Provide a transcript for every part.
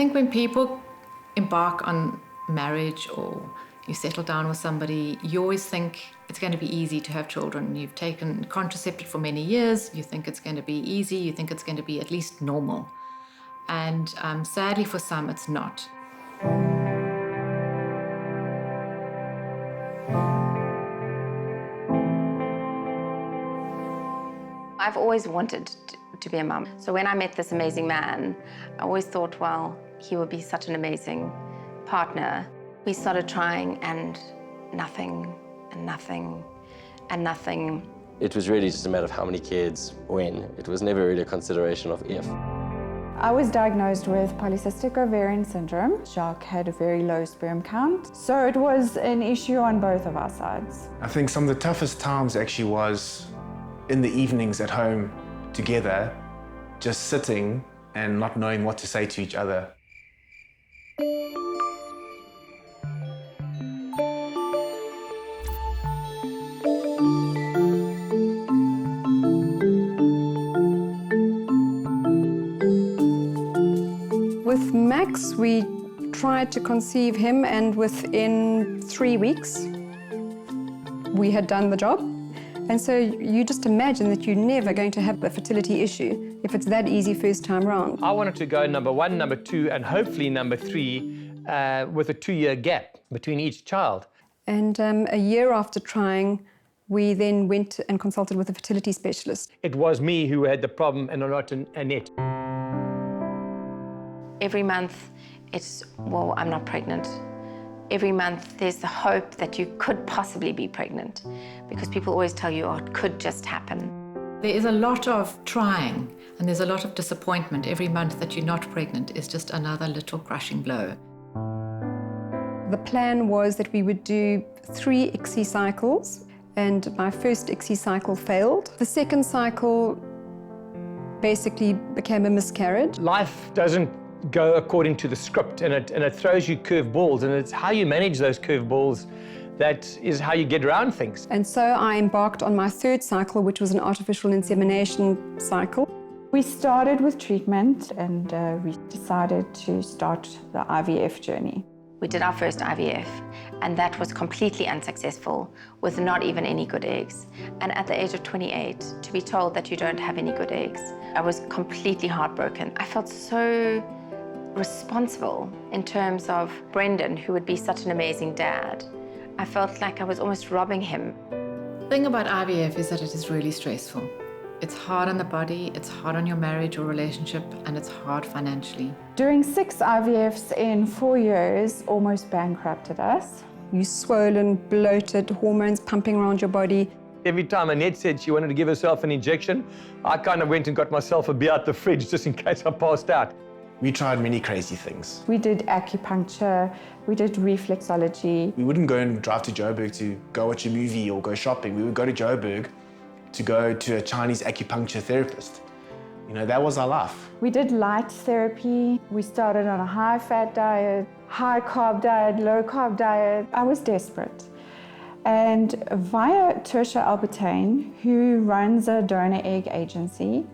think when people embark on marriage or you settle down with somebody, you always think it's going to be easy to have children. You've taken contraceptive for many years, you think it's going to be easy, you think it's going to be at least normal. And sadly for some, it's not. I've always wanted to be a mum. So when I met this amazing man, I always thought, well, he would be such an amazing partner. We started trying and nothing, and nothing, and nothing. It was really just a matter of how many kids, when. It was never really a consideration of if. I was diagnosed with polycystic ovarian syndrome. Jacques had a very low sperm count, so it was an issue on both of our sides. I think some of the toughest times actually was in the evenings at home together, just sitting and not knowing what to say to each other. With Max, we tried to conceive him, and within 3 weeks, we had done the job. And so you just imagine that you're never going to have a fertility issue if it's that easy first time round. I wanted to go number 1, number 2, and hopefully number 3 with a 2-year gap between each child. And a year after trying, we then went and consulted with a fertility specialist. It was me who had the problem and not Annette. Every month, it's, well, I'm not pregnant. Every month, there's the hope that you could possibly be pregnant, because people always tell you, oh, it could just happen. There is a lot of trying and there's a lot of disappointment. Every month that you're not pregnant is just another little crushing blow. The plan was that we would do 3 ICSI cycles, and my first ICSI cycle failed. The second cycle basically became a miscarriage. Life doesn't go according to the script, and it throws you curve balls, and it's how you manage those curve balls that is how you get around things. And so I embarked on my 3rd cycle, which was an artificial insemination cycle. We started with treatment and we decided to start the IVF journey. We did our first IVF, and that was completely unsuccessful, with not even any good eggs. And at the age of 28, to be told that you don't have any good eggs, I was completely heartbroken. I felt so responsible in terms of Brendan, who would be such an amazing dad. I felt like I was almost robbing him. The thing about IVF is that it is really stressful. It's hard on the body, it's hard on your marriage or relationship, and it's hard financially. Doing 6 IVFs in 4 years almost bankrupted us. You're swollen, bloated, hormones pumping around your body. Every time Annette said she wanted to give herself an injection, I kind of went and got myself a beer out the fridge just in case I passed out. We tried many crazy things. We did acupuncture, we did reflexology. We wouldn't go and drive to Joburg to go watch a movie or go shopping. We would go to Joburg to go to a Chinese acupuncture therapist. You know, that was our life. We did light therapy. We started on a high-fat diet, high-carb diet, low-carb diet. I was desperate. And via Tertia Albertine, who runs a donor egg agency,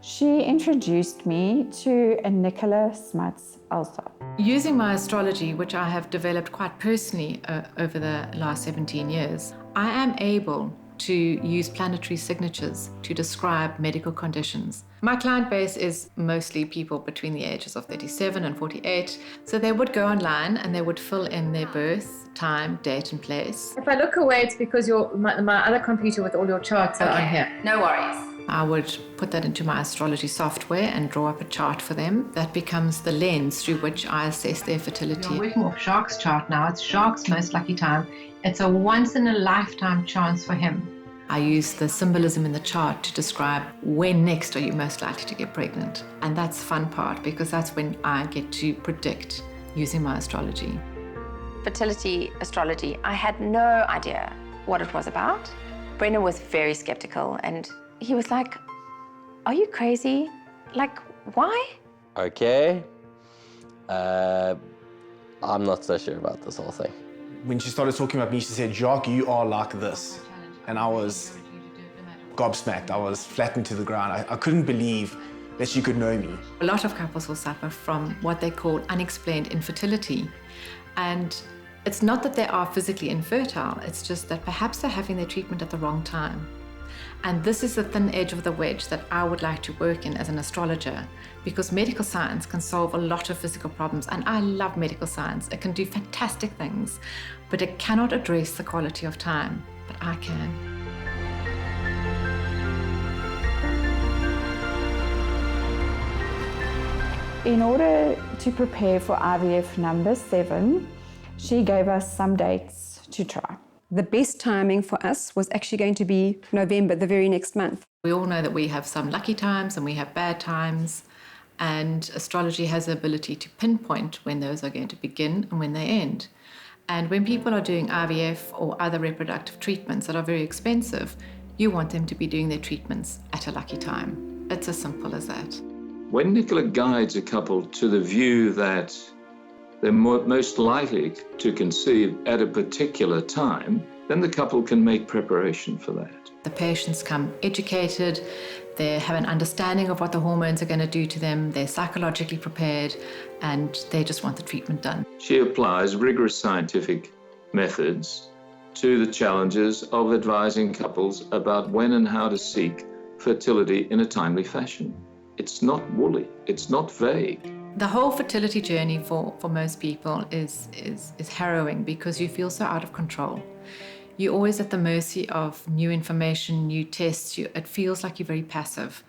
she introduced me to a Nicola Smuts Allsop. Using my astrology, which I have developed quite personally over the last 17 years, I am able to use planetary signatures to describe medical conditions. My client base is mostly people between the ages of 37 and 48, so they would go online and they would fill in their birth, time, date and place. If I look away, it's because my other computer with all your charts are on here. No worries. I would put that into my astrology software and draw up a chart for them. That becomes the lens through which I assess their fertility. We're working off Jacques' chart now. It's Jacques' most lucky time. It's a once-in-a-lifetime chance for him. I use the symbolism in the chart to describe when next are you most likely to get pregnant. And that's the fun part, because that's when I get to predict using my astrology. Fertility astrology, I had no idea what it was about. Brendan was very skeptical, and he was like, are you crazy? Like, why? Okay. I'm not so sure about this whole thing. When she started talking about me, she said, Jacques, you are like this. And I was gobsmacked. I was flattened to the ground. I couldn't believe that she could know me. A lot of couples will suffer from what they call unexplained infertility. And it's not that they are physically infertile, it's just that perhaps they're having their treatment at the wrong time. And this is the thin edge of the wedge that I would like to work in as an astrologer, because medical science can solve a lot of physical problems, and I love medical science. It can do fantastic things, but it cannot address the quality of time, but I can. In order to prepare for IVF number 7, she gave us some dates to try. The best timing for us was actually going to be November, the very next month. We all know that we have some lucky times and we have bad times, and astrology has the ability to pinpoint when those are going to begin and when they end. And when people are doing IVF or other reproductive treatments that are very expensive, you want them to be doing their treatments at a lucky time. It's as simple as that. When Nicola guides a couple to the view that they're most likely to conceive at a particular time, then the couple can make preparation for that. The patients come educated, they have an understanding of what the hormones are going to do to them, they're psychologically prepared, and they just want the treatment done. She applies rigorous scientific methods to the challenges of advising couples about when and how to seek fertility in a timely fashion. It's not woolly, it's not vague. The whole fertility journey for most people is harrowing because you feel so out of control. You're always at the mercy of new information, new tests. It feels like you're very passive.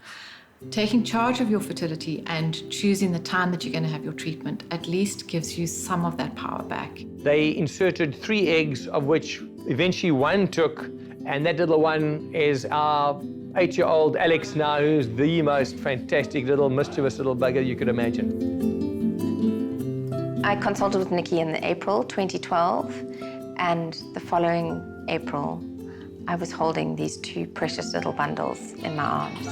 Taking charge of your fertility and choosing the time that you're going to have your treatment at least gives you some of that power back. They inserted 3 eggs, of which eventually 1 took, and that little one is our 8-year-old Alex now, who's the most fantastic little mischievous little bugger you could imagine. I consulted with Nikki in April 2012, and the following April, I was holding these 2 precious little bundles in my arms.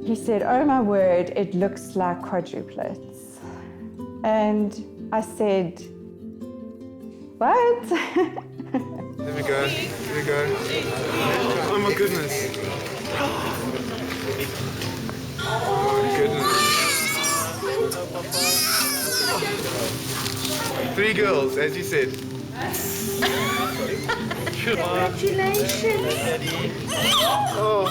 He said, "Oh my word, it looks like quadruplets." And I said, "What?" There we go, there we go. Oh my goodness. Oh my goodness. 3 girls, as you said. Congratulations. Oh.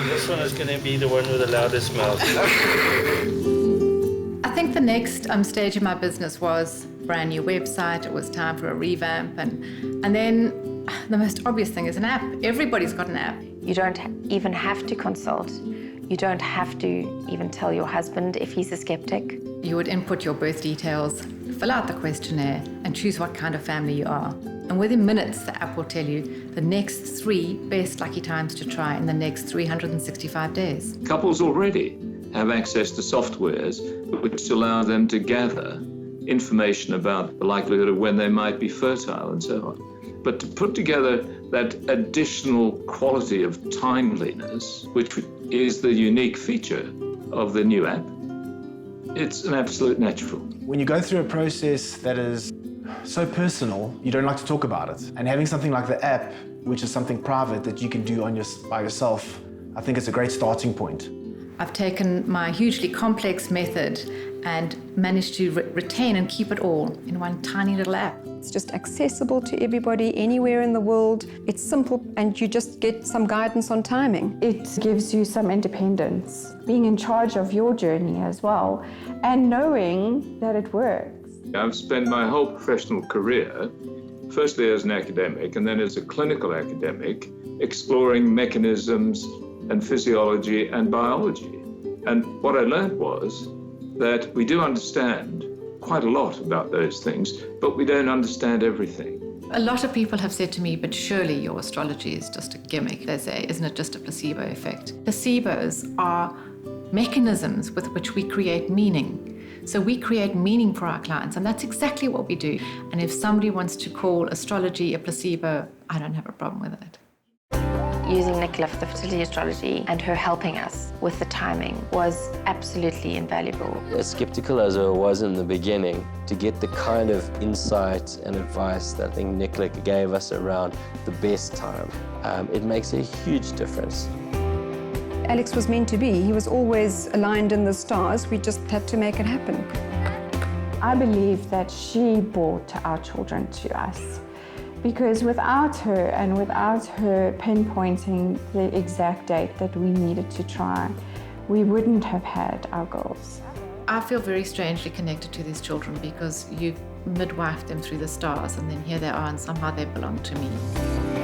This one is going to be the one with the loudest mouth. I think the next stage of my business was brand new website. It was time for a revamp, and then the most obvious thing is an app. Everybody's got an app. You don't even have to consult. You don't have to even tell your husband if he's a skeptic. You would input your birth details, fill out the questionnaire, and choose what kind of family you are. And within minutes, the app will tell you the next 3 best lucky times to try in the next 365 days. Couples already have access to softwares which allow them to gather information about the likelihood of when they might be fertile and so on. But to put together that additional quality of timeliness, which is the unique feature of the new app, it's an absolute natural. When you go through a process that is so personal, you don't like to talk about it. And having something like the app, which is something private that you can do by yourself, I think it's a great starting point. I've taken my hugely complex method and managed to retain and keep it all in one tiny little app. It's just accessible to everybody anywhere in the world. It's simple, and you just get some guidance on timing. It gives you some independence, being in charge of your journey as well, and knowing that it works. I've spent my whole professional career, firstly as an academic and then as a clinical academic, exploring mechanisms and physiology and biology. And what I learned was that we do understand quite a lot about those things, but we don't understand everything. A lot of people have said to me, but surely your astrology is just a gimmick. They say, isn't it just a placebo effect? Placebos are mechanisms with which we create meaning. So we create meaning for our clients, and that's exactly what we do. And if somebody wants to call astrology a placebo, I don't have a problem with it. Using Nicola for the fertility astrology and her helping us with the timing was absolutely invaluable. As skeptical as I was in the beginning, to get the kind of insight and advice that I think Nicola gave us around the best time, it makes a huge difference. Alex was meant to be. He was always aligned in the stars. We just had to make it happen. I believe that she brought our children to us, because without her and without her pinpointing the exact date that we needed to try, we wouldn't have had our girls. I feel very strangely connected to these children because you've midwifed them through the stars, and then here they are and somehow they belong to me.